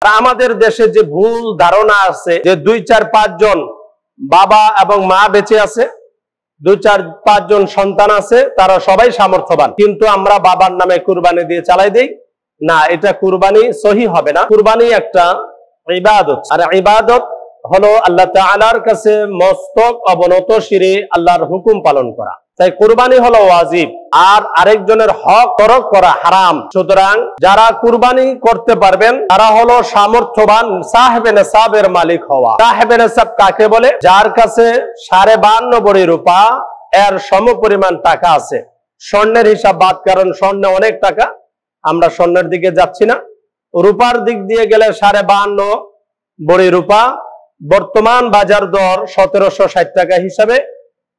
আমাদের দেশে যে ভুল ধারণা আছে যে 2-4-5 জন বাবা এবং মা বেঁচে আছে, 2-4-5 জন সন্তান আছে, তারা সবাই সামর্থ্যবান, কিন্তু আমরা বাবার নামে কুরবানি দিয়ে চালাই দেই না, এটা কুরবানি সহি হবে না। কুরবানি একটা ইবাদত, আর ইবাদত হলো আল্লাহ তাআলার কাছে মস্তক অবনত শিরে আল্লাহর হুকুম পালন করা। তাই কুরবানি হলো ওয়াজিব, আর আরেকজনের হক তরক করা হারাম। সুতরাং যারা কুরবানি করতে পারবেন তারা হলো সামর্থ্যবান, সাহেবে নেসাবের মালিক হওয়া। সাহেবে নেসাব কাকে বলে? যার কাছে 52.5 ভরি রূপা এর সমপরিমাণ টাকা আছে। স্বর্ণের হিসাব বাদ, কারণ স্বর্ণে অনেক টাকা, আমরা স্বর্ণের দিকে যাচ্ছি না। রূপার দিক দিয়ে গেলে 52.5 ভরি রূপা বর্তমান বাজার দর 1760 টাকা হিসাবে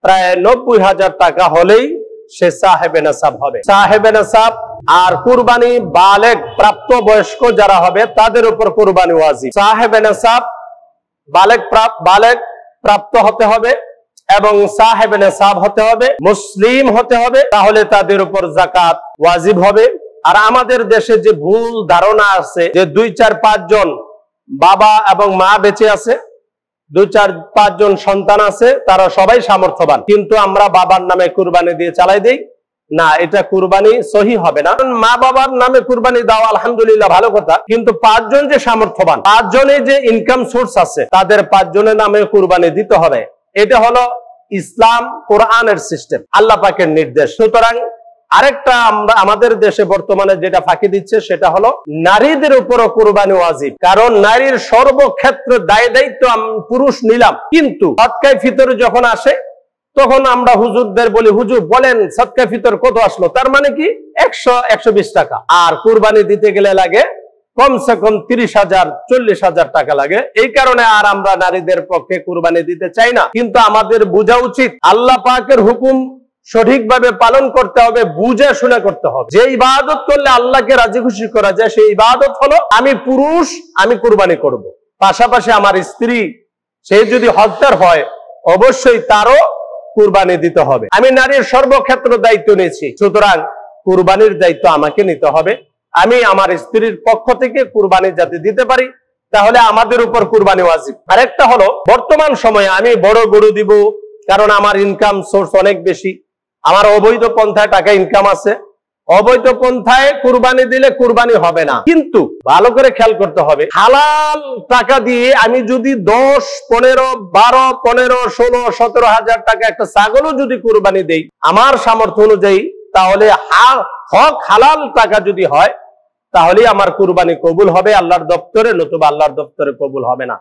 প্রায় 90,000 টাকা হলেই সে সাহেবে নেসাব হবে। সাহেবে নেসাব আর কুরবানি বালেগ প্রাপ্ত বয়স্ক যারা হবে তাদের উপর কুরবানি ওয়াজিব। সাহেবে নেসাব বালেগ প্রাপ্ত হতে হবে এবং সাহেবে নেসাব হতে হবে, মুসলিম হতে হবে, তাহলে তাদের উপর যাকাত ওয়াজিব হবে। আর আমাদের দেশে যে ভুল ধারণা আছে যে 2-4-5 জন বাবা এবং মা বেঁচে আছে, 2-4-5 জন সন্তান আছে, তারা সবাই সামর্থ্যবান, কিন্তু আমরা বাবার নামে কুরবানি দিয়ে চালাই দেই না, এটা কুরবানি সহি হবে না। মা বাবার নামে কুরবানি দাও আলহামদুলিল্লাহ ভালো কথা, কিন্তু 5 জন যে সামর্থ্যবান, 5 জনের যে ইনকাম সোর্স আছে, তাদের 5 জনের নামে কুরবানি দিতে হবে। এটা হলো ইসলাম কোরআনের সিস্টেম, আল্লাহ পাকের নির্দেশ। সুতরাং আরেকটা আমরা আমাদের দেশে বর্তমানে যেটা ফাঁকি দিচ্ছে সেটা হলো নারীদের উপরও কুরবানি ওয়াজিব, কারণ নারীর সর্বক্ষেত্রে দায় দায়িত্ব পুরুষ নিলাম, কিন্তু সদকায়ে ফিতর যখন আসে তখন আমরা হুজুরদের বলি, হুজুর বলেন সদকায়ে ফিতর কত আসলো, তার মানে কি 100-120 টাকা, আর কুরবানি দিতে গেলে লাগে কমসে কম 30,000-40,000 টাকা লাগে। এই কারণে আর আমরা নারীদের পক্ষে কুরবানি দিতে চাই না। কিন্তু আমাদের বোঝা উচিত আল্লাহ পাকের হুকুম সঠিকভাবে পালন করতে হবে, বুঝে শুনে করতে হবে। যে ইবাদত করলে আল্লাহকে রাজি খুশি করা যায় সেই ইবাদত হলো আমি পুরুষ, আমি কুরবানি করব, পাশাপাশি আমার স্ত্রী সে যদি হকদার হয় অবশ্যই তারও কুরবানি দিতে হবে। আমি নারীর সর্বক্ষেত্র দায়িত্ব নিয়েছি, সুতরাং কুরবানির দায়িত্ব আমাকে নিতে হবে। আমি আমার স্ত্রীর পক্ষ থেকে কুরবানি যাতে দিতে পারি, তাহলে আমাদের উপর কুরবানি ওয়াজিব। আরেকটা হলো বর্তমান সময়ে আমি বড় গরু দিব, কারণ আমার ইনকাম সোর্স অনেক বেশি, আমার অবৈধ পন্থায় টাকা ইনকাম আছে, অবৈধ পন্থায় কুরবানি দিলে কুরবানি হবে না। কিন্তু ভালো করে খেয়াল করতে হবে, হালাল টাকা দিয়ে আমি যদি 10, 15, 12, 15, 16, 17,000 টাকা একটা ছাগলও যদি কুরবানি দেই আমার সামর্থ্য অনুযায়ী, তাহলে হক হালাল টাকা যদি হয় তাহলে আমার কুরবানি কবুল হবে আল্লাহর দপ্তরে, নতুবা আল্লাহর দপ্তরে কবুল হবে না।